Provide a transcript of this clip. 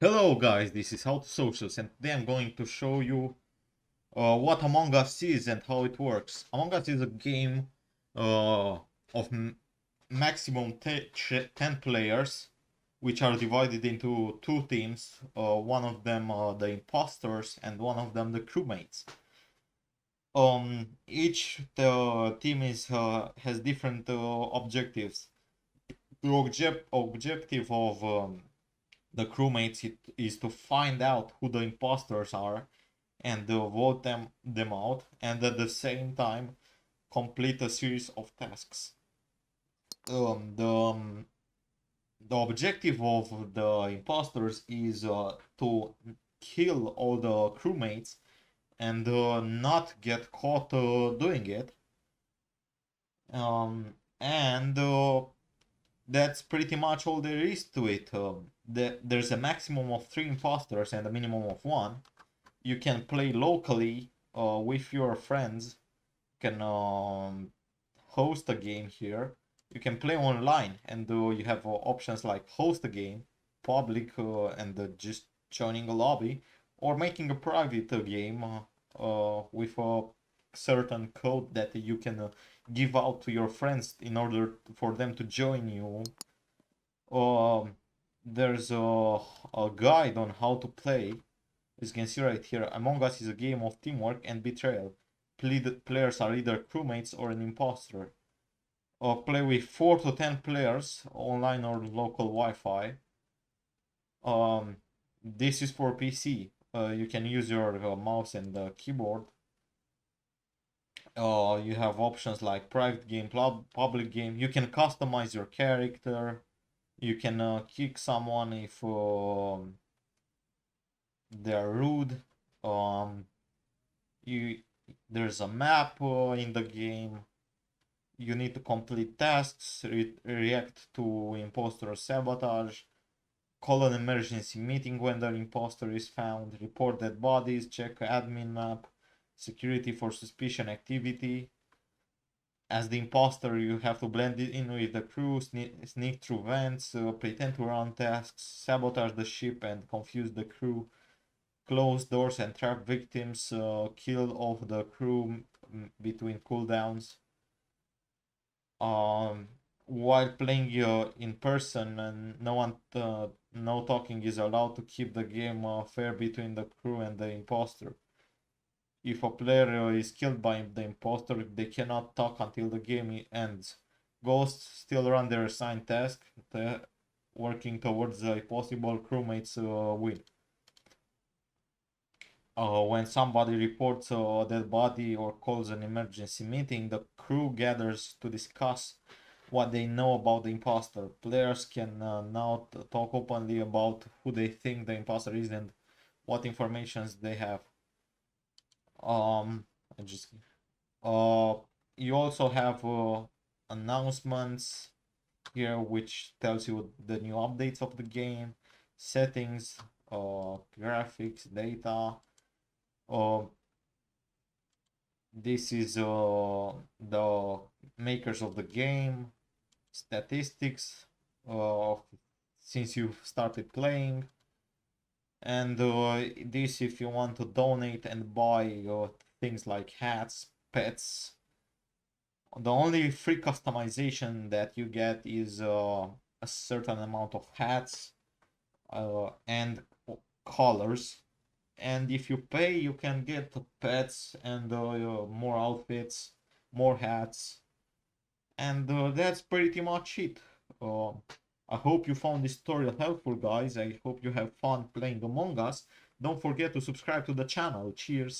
Hello guys, this is How to Socials and today I'm going to show you what Among Us is and how it works. Among Us is a game of maximum 10 players which are divided into two teams, one of them the imposters and one of them the crewmates. Each the team is has different objectives. The objective of the crewmates is to find out who the imposters are and vote them out, and at the same time complete a series of tasks. Um, the um, the objective of the imposters is to kill all the crewmates and not get caught doing it. And That's pretty much all there is to it. There's a maximum of 3 imposters and a minimum of 1. You can play locally with your friends. You can host a game here. You can play online, and you have options like host a game, public, and just joining a lobby, or making a private game with a certain code that you can give out to your friends in order for them to join you. Um, there's a guide on how to play. As you can see right here, Among Us is a game of teamwork and betrayal. Players are either crewmates or an imposter. Play with 4 to 10 players, online or local Wi-Fi. This is for PC. You can use your mouse and keyboard. You have options like private game, public game. You can customize your character. You can kick someone if they're rude. Um, you There's a map in the game. You need to complete tasks, react to imposter sabotage, call an emergency meeting when the imposter is found, report dead bodies, check admin map, security for suspicion activity. As the imposter, you have to blend in with the crew, sneak through vents, pretend to run tasks, sabotage the ship and confuse the crew, close doors and trap victims, kill off the crew between cooldowns. Um, while playing in person, and no talking is allowed to keep the game fair between the crew and the imposter. If a player is killed by the imposter, they cannot talk until the game ends. Ghosts still run their assigned task, working towards a possible crewmate's win. When somebody reports a dead body or calls an emergency meeting, the crew gathers to discuss what they know about the imposter. Players can now talk openly about who they think the imposter is and what informations they have. Um, I just uh, you also have announcements here, which tells you the new updates of the game, settings, graphics, data. Uh, this is the makers of the game, statistics since you started playing, and this if you want to donate and buy things like hats, pets. The only free customization that you get is a certain amount of hats and colors, and if you pay you can get pets and more outfits, more hats, and that's pretty much it. uh, I hope you found this tutorial helpful, guys. I hope you have fun playing Among Us. Don't forget to subscribe to the channel. Cheers.